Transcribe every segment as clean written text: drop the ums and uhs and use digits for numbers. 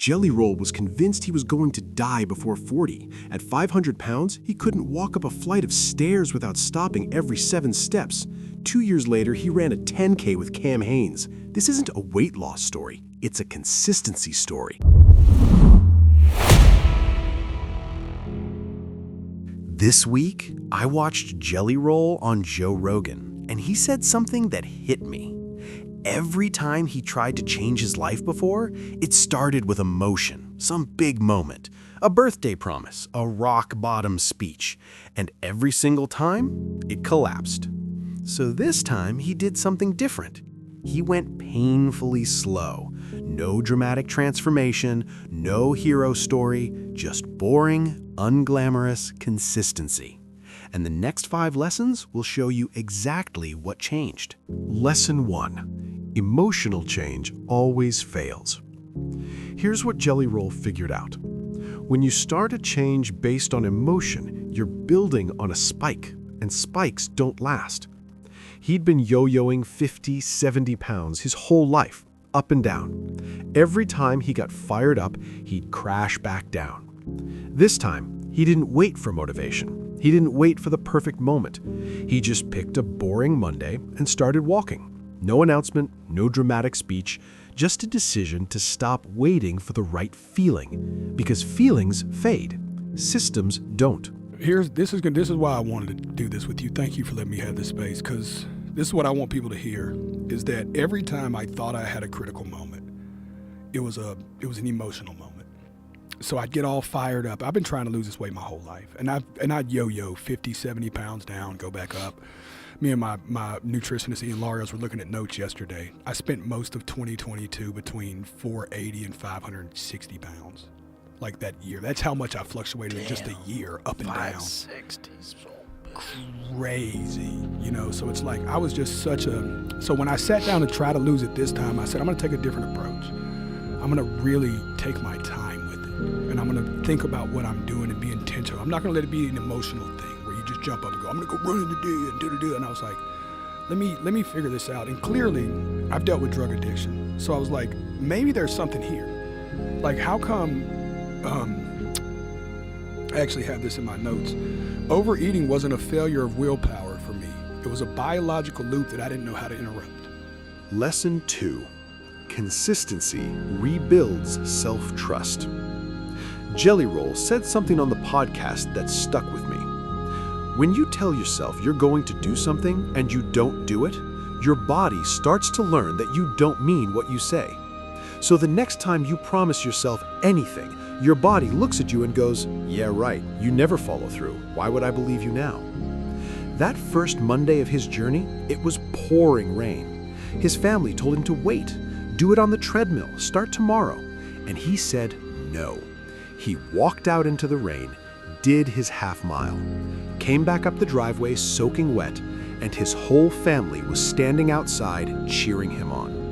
Jelly Roll was convinced he was going to die before 40. At 500 pounds, he couldn't walk up a flight of stairs without stopping every 7 steps. 2 years later, he ran a 10K with Cam Haynes. This isn't a weight loss story, it's a consistency story. This week, I watched Jelly Roll on Joe Rogan, and he said something that hit me. Every time he tried to change his life before, it started with emotion, some big moment, a birthday promise, a rock-bottom speech, and every single time, it collapsed. So this time, he did something different. He went painfully slow. No dramatic transformation, no hero story, just boring, unglamorous consistency. And the next 5 lessons will show you exactly what changed. Lesson 1. Emotional change always fails. Here's what Jelly Roll figured out. When you start a change based on emotion, you're building on a spike, and spikes don't last. He'd been yo-yoing 50, 70 pounds his whole life, up and down. Every time he got fired up, he'd crash back down. This time, he didn't wait for motivation. He didn't wait for the perfect moment. He just picked a boring Monday and started walking. No announcement, no dramatic speech, just a decision to stop waiting for the right feeling. Because feelings fade. Systems don't. This is why I wanted to do this with you. Thank you for letting me have this space, because this is what I want people to hear, is that every time I thought I had a critical moment, it was an emotional moment. So I'd get all fired up. I've been trying to lose this weight my whole life. And I'd yo-yo 50, 70 pounds down, go back up. Me and my nutritionist, Ian Larios, were looking at notes yesterday. I spent most of 2022 between 480 and 560 pounds. Like that year. That's how much I fluctuated in just a year, up and down. 560 is so crazy, so it's like I was just so when I sat down to try to lose it this time, I said, I'm going to take a different approach. I'm going to really take my time with it, and I'm going to think about what I'm doing and be intentional. I'm not going to let it be an emotional thing where you just jump up and go, I'm going to go run in the day and do. And I was like, let me figure this out. And clearly I've dealt with drug addiction, so I was like, maybe there's something here. Like, how come I actually have this in my notes. Overeating wasn't a failure of willpower for me. It was a biological loop that I didn't know how to interrupt. Lesson 2. Consistency rebuilds self-trust. Jelly Roll said something on the podcast that stuck with me. When you tell yourself you're going to do something and you don't do it, your body starts to learn that you don't mean what you say. So the next time you promise yourself anything, your body looks at you and goes, yeah, right, you never follow through. Why would I believe you now? That first Monday of his journey, it was pouring rain. His family told him to wait, do it on the treadmill, start tomorrow. And he said no. He walked out into the rain, did his half-mile, came back up the driveway soaking wet, and his whole family was standing outside cheering him on.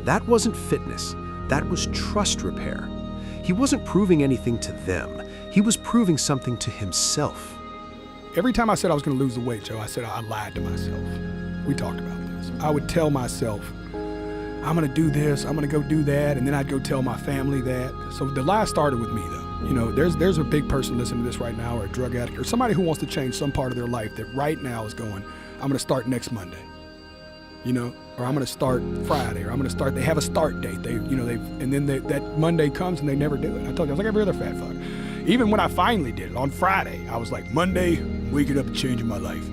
That wasn't fitness, that was trust repair. He wasn't proving anything to them. He was proving something to himself. Every time I said I was going to lose the weight, Joe, I said I lied to myself. We talked about this. I would tell myself, I'm going to do this, I'm going to go do that, and then I'd go tell my family that. So the lie started with me, though. There's a big person listening to this right now, or a drug addict, or somebody who wants to change some part of their life that right now is going, I'm going to start next Monday. Or I'm going to start Friday, or I'm going to start. They have a start date. That Monday comes and they never do it. I told you, I was like every other fat fuck. Even when I finally did it on Friday, I was like, Monday, I'm waking up and changing my life.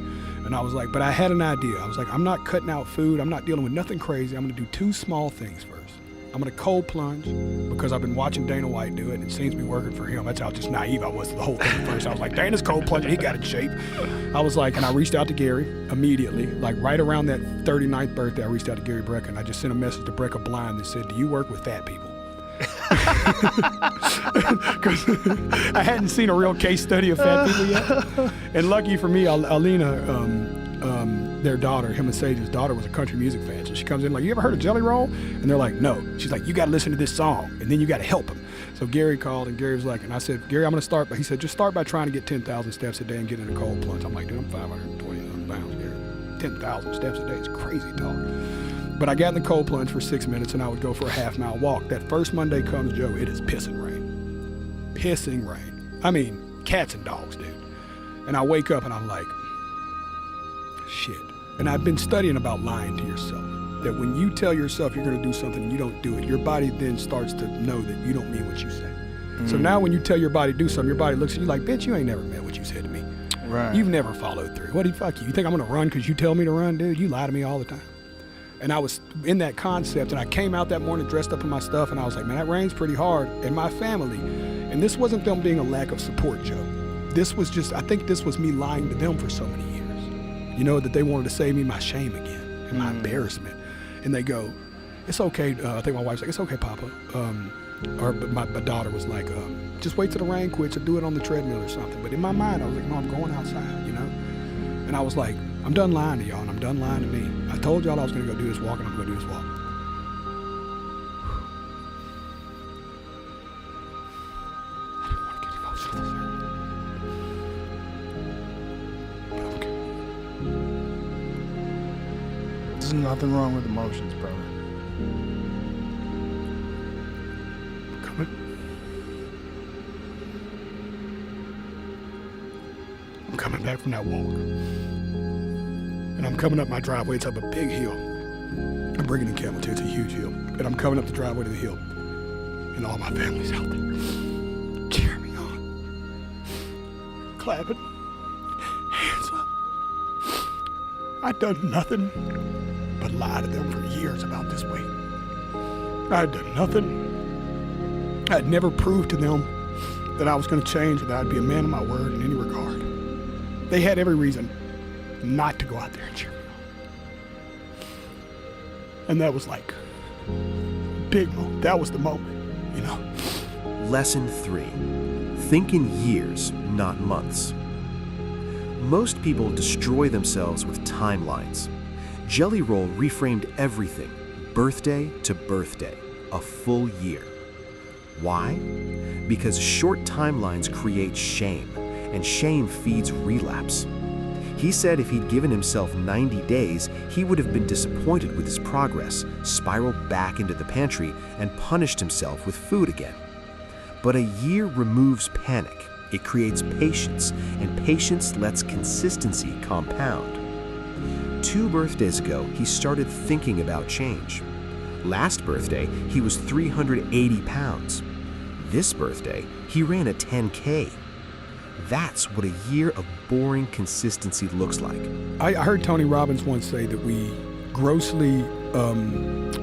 And I was like, but I had an idea. I was like, I'm not cutting out food. I'm not dealing with nothing crazy. I'm going to do 2 small things first. I'm going to cold plunge because I've been watching Dana White do it, and it seems to be working for him. That's how just naive I was to the whole thing at first. I was like, Dana's cold plunging, he got in shape. I was like, and I reached out to Gary immediately, like right around that 39th birthday, I reached out to Gary Brecka, and I just sent a message to Brecka Blind that said, do you work with fat people? Because I hadn't seen a real case study of fat people yet. And lucky for me, Alina, their daughter, him and Sage's daughter, was a country music fan. So she comes in like, you ever heard of Jelly Roll? And they're like, no. She's like, you got to listen to this song, and then you got to help him. So Gary called, and Gary was like, and I said, Gary, I'm going to start, but he said, just start by trying to get 10,000 steps a day and get in a cold plunge. I'm like, dude, I'm 520 pounds, Gary. 10,000 steps a day is crazy talk. But I got in the cold plunge for 6 minutes and I would go for a half-mile walk. That first Monday comes, Joe, it is pissing rain. Pissing rain. I mean, cats and dogs, dude. And I wake up and I'm like, shit. And I've been studying about lying to yourself. That when you tell yourself you're going to do something and you don't do it, your body then starts to know that you don't mean what you say. So now when you tell your body to do something, your body looks at you like, bitch, you ain't never meant what you said to me. Right. You've never followed through. What do you, fuck you? You think I'm going to run because you tell me to run? Dude, you lie to me all the time. And I was in that concept, and I came out that morning dressed up in my stuff, and I was like, man, that rain's pretty hard. And my family, and this wasn't them being a lack of support, Joe. This was just, I think this was me lying to them for so many years. You know, that they wanted to save me my shame again and my embarrassment. And they go, it's okay. I think my wife's like, it's okay, Papa. But my daughter was like, just wait till the rain quits or do it on the treadmill or something. But in my mind, I was like, no, I'm going outside, you know? And I was like, I'm done lying to y'all, and I'm done lying to me. I told y'all I was going to go do this walk, and I'm going to do this walk. I didn't want to get emotional this early. But I'm okay. There's nothing wrong with emotions, brother. I'm coming back from that walk. And I'm coming up my driveway. It's up a big hill. I'm bringing in Camel too. It's a huge hill. And I'm coming up the driveway to the hill. And all my family's out there. Cheering me on. Clapping. Hands up. I'd done nothing but lie to them for years about this weight. I'd done nothing. I'd never proved to them that I was going to change, that I'd be a man of my word in any regard. They had every reason not to go out there and cheer me on. And that was like big moment. That was the moment, you know. Lesson 3. Think in years, not months. Most people destroy themselves with timelines. Jelly Roll reframed everything, birthday to birthday, a full year. Why? Because short timelines create shame, and shame feeds relapse. He said if he'd given himself 90 days, he would have been disappointed with his progress, spiraled back into the pantry, and punished himself with food again. But a year removes panic. It creates patience, and patience lets consistency compound. 2 birthdays ago, he started thinking about change. Last birthday, he was 380 pounds. This birthday, he ran a 10K. That's what a year of boring consistency looks like. I heard Tony Robbins once say that we grossly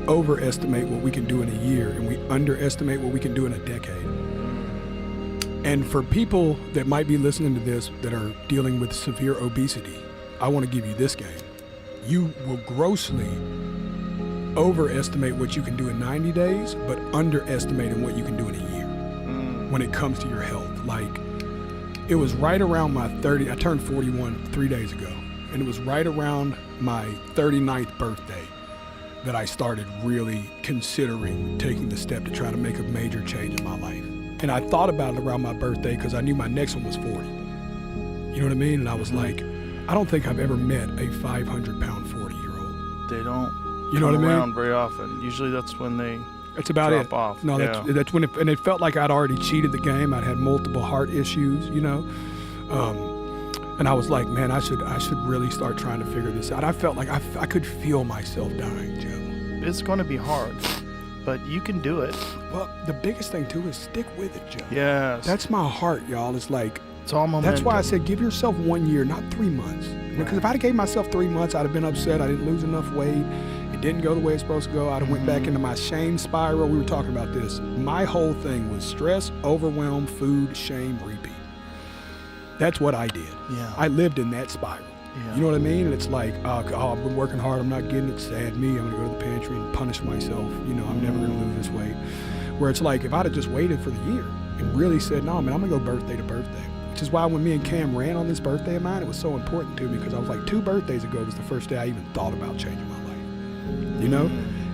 overestimate what we can do in a year, and we underestimate what we can do in a decade. And for people that might be listening to this that are dealing with severe obesity, I want to give you this game. You will grossly overestimate what you can do in 90 days, but underestimate what you can do in a year when it comes to your health. Like, it was right around my 30, I turned 41 3 days ago, and it was right around my 39th birthday that I started really considering taking the step to try to make a major change in my life. And I thought about it around my birthday because I knew my next one was 40. You know what I mean? And I was like, I don't think I've ever met a 500-pound 40-year-old. They don't You know what I mean? around very often. Usually that's when they That's about drop it. off. No, Yeah. that's when it, and it felt like I'd already cheated the game. I'd had multiple heart issues, you know. And I was like, man, I should really start trying to figure this out. I felt like I could feel myself dying, Joe. It's going to be hard, but you can do it. Well, the biggest thing too is stick with it, Joe. Yes. That's my heart, y'all. It's like, it's all momentum. that's why I said give yourself 1 year, not 3 months. Because if I'd have gave myself 3 months, I'd have been upset. I didn't lose enough weight. It didn't go the way it's supposed to go. I'd have went back into my shame spiral. We were talking about this. My whole thing was stress, overwhelm, food, shame, repeat. That's what I did. Yeah. I lived in that spiral. Yeah. You know what I mean? And it's like, oh, I've been working hard. I'm not getting it. Sad me. I'm going to go to the pantry and punish myself. You know, I'm never going to lose this weight. Where it's like, if I'd have just waited for the year and really said, no, man, I'm going to go birthday to birthday. Which is why when me and Cam ran on this birthday of mine, it was so important to me because I was like, 2 birthdays ago was the first day I even thought about changing my life. You know?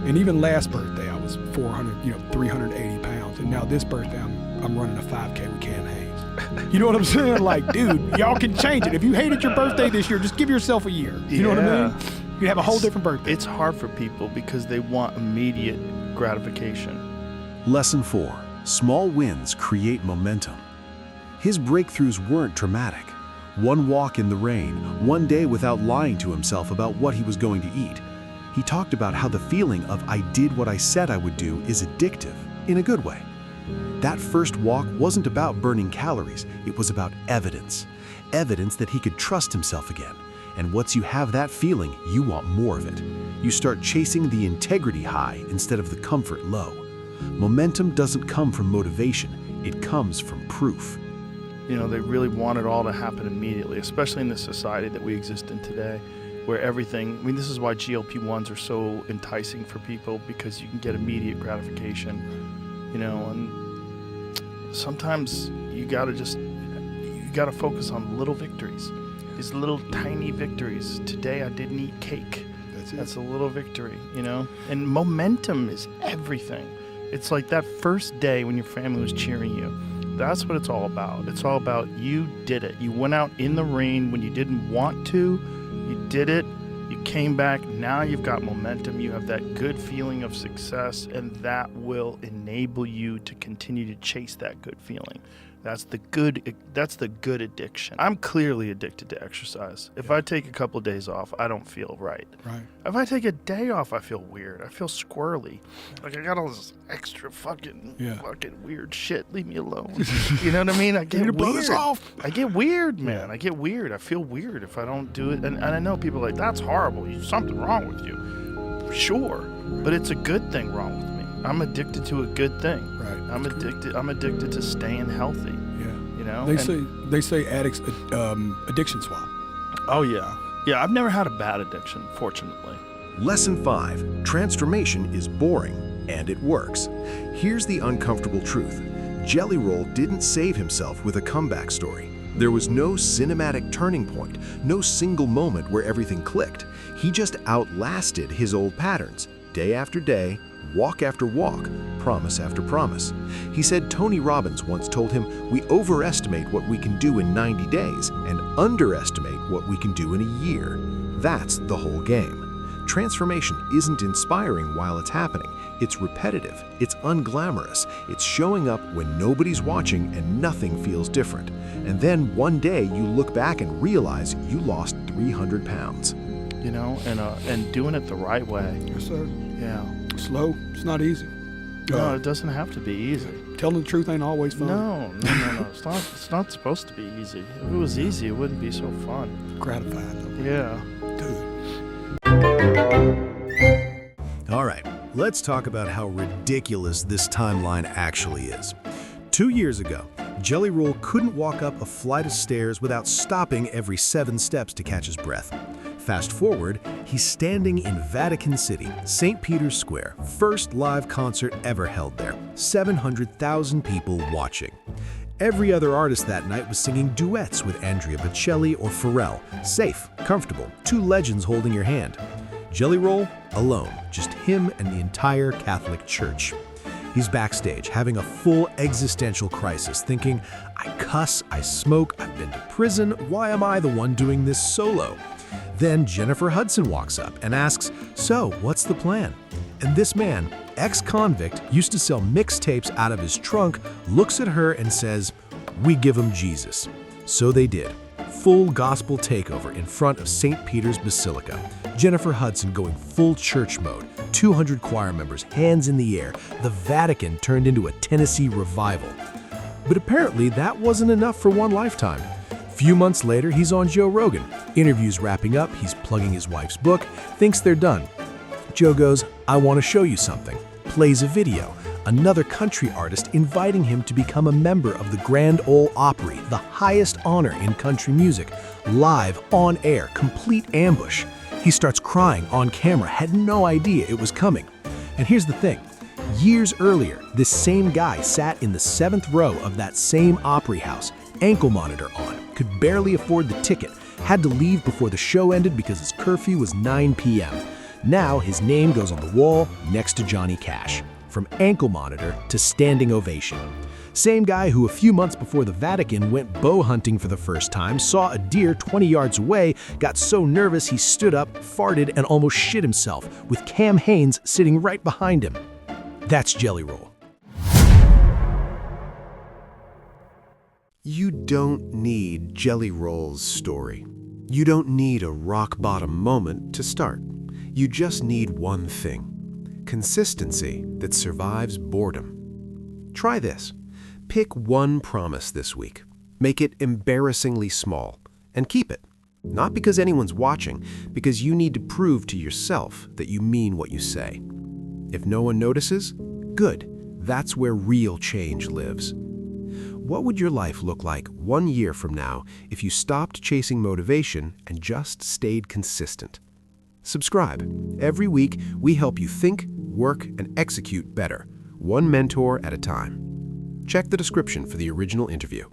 And even last birthday, I was 380 pounds. And now this birthday, I'm running a 5K with Cam Haynes. You know what I'm saying? Like, dude, y'all can change it. If you hated your birthday this year, just give yourself a year. You know what I mean? You'd have a whole different birthday. It's hard for people because they want immediate gratification. Lesson 4. Small wins create momentum. His breakthroughs weren't dramatic. One walk in the rain, one day without lying to himself about what he was going to eat. He talked about how the feeling of "I did what I said I would do" is addictive, in a good way. That first walk wasn't about burning calories, it was about evidence. Evidence that he could trust himself again. And once you have that feeling, you want more of it. You start chasing the integrity high instead of the comfort low. Momentum doesn't come from motivation, it comes from proof. You know, they really want it all to happen immediately, especially in the society that we exist in today, where everything, I mean, this is why GLP-1s are so enticing for people, because you can get immediate gratification, you know, and sometimes you gotta focus on little victories, these little tiny victories. Today I didn't eat cake. That's a little victory, you know, and momentum is everything. It's like that first day when your family was cheering you. That's what it's all about. It's all about you did it. You went out in the rain when you didn't want to. You did it. You came back. Now you've got momentum. You have that good feeling of success, and that will enable you to continue to chase that good feeling. That's the good addiction. I'm clearly addicted to exercise. If I take a couple of days off, I don't feel right. Right. If I take a day off, I feel weird. I feel squirrely. Like I got all this extra fucking weird shit. Leave me alone. You know what I mean? I get weird. I get weird, man. I get weird. I feel weird if I don't do it. And I know people are like, that's horrible. There's something wrong with you. Sure. But it's a good thing wrong with me. I'm addicted to a good thing. Right. I'm addicted to staying healthy. Yeah. You know? They say addicts addiction swap. Oh yeah. Yeah, I've never had a bad addiction, fortunately. Lesson 5. Transformation is boring, and it works. Here's the uncomfortable truth. Jelly Roll didn't save himself with a comeback story. There was no cinematic turning point, no single moment where everything clicked. He just outlasted his old patterns, day after day, walk after walk, promise after promise. He said Tony Robbins once told him, "We overestimate what we can do in 90 days and underestimate what we can do in a year." That's the whole game. Transformation isn't inspiring while it's happening. It's repetitive, it's unglamorous, it's showing up when nobody's watching and nothing feels different. And then one day you look back and realize you lost 300 pounds. You know, and doing it the right way. Yes, sir. Yeah. Slow. It's not easy. No, it doesn't have to be easy. Telling the truth ain't always fun. No. It's not supposed to be easy. If it was easy, it wouldn't be so fun. Gratifying, though. Yeah. Dude. All right, let's talk about how ridiculous this timeline actually is. 2 years ago, Jelly Roll couldn't walk up a flight of stairs without stopping every 7 steps to catch his breath. Fast forward, he's standing in Vatican City, St. Peter's Square, first live concert ever held there, 700,000 people watching. Every other artist that night was singing duets with Andrea Bocelli or Pharrell, safe, comfortable, 2 legends holding your hand. Jelly Roll, alone, just him and the entire Catholic Church. He's backstage, having a full existential crisis, thinking, I cuss, I smoke, I've been to prison, why am I the one doing this solo? Then Jennifer Hudson walks up and asks, so what's the plan? And this man, ex-convict, used to sell mixtapes out of his trunk, looks at her and says, we give him Jesus. So they did. Full gospel takeover in front of St. Peter's Basilica. Jennifer Hudson going full church mode, 200 choir members, hands in the air. The Vatican turned into a Tennessee revival. But apparently that wasn't enough for one lifetime. Few months later, he's on Joe Rogan. Interviews wrapping up, he's plugging his wife's book, thinks they're done. Joe goes, I want to show you something. Plays a video. Another country artist inviting him to become a member of the Grand Ole Opry, the highest honor in country music. Live, on air, complete ambush. He starts crying on camera, had no idea it was coming. And here's the thing. Years earlier, this same guy sat in the 7th row of that same Opry house, ankle monitor on, could barely afford the ticket, had to leave before the show ended because his curfew was 9 p.m. Now his name goes on the wall next to Johnny Cash. From ankle monitor to standing ovation. Same guy who a few months before the Vatican went bow hunting for the first time, saw a deer 20 yards away, got so nervous he stood up, farted, and almost shit himself, with Cam Haynes sitting right behind him. That's Jelly Roll. You don't need Jelly Roll's story. You don't need a rock-bottom moment to start. You just need one thing: consistency that survives boredom. Try this. Pick one promise this week. Make it embarrassingly small, and keep it. Not because anyone's watching, because you need to prove to yourself that you mean what you say. If no one notices, good. That's where real change lives. What would your life look like 1 year from now if you stopped chasing motivation and just stayed consistent? Subscribe. Every week, we help you think, work, and execute better, one mentor at a time. Check the description for the original interview.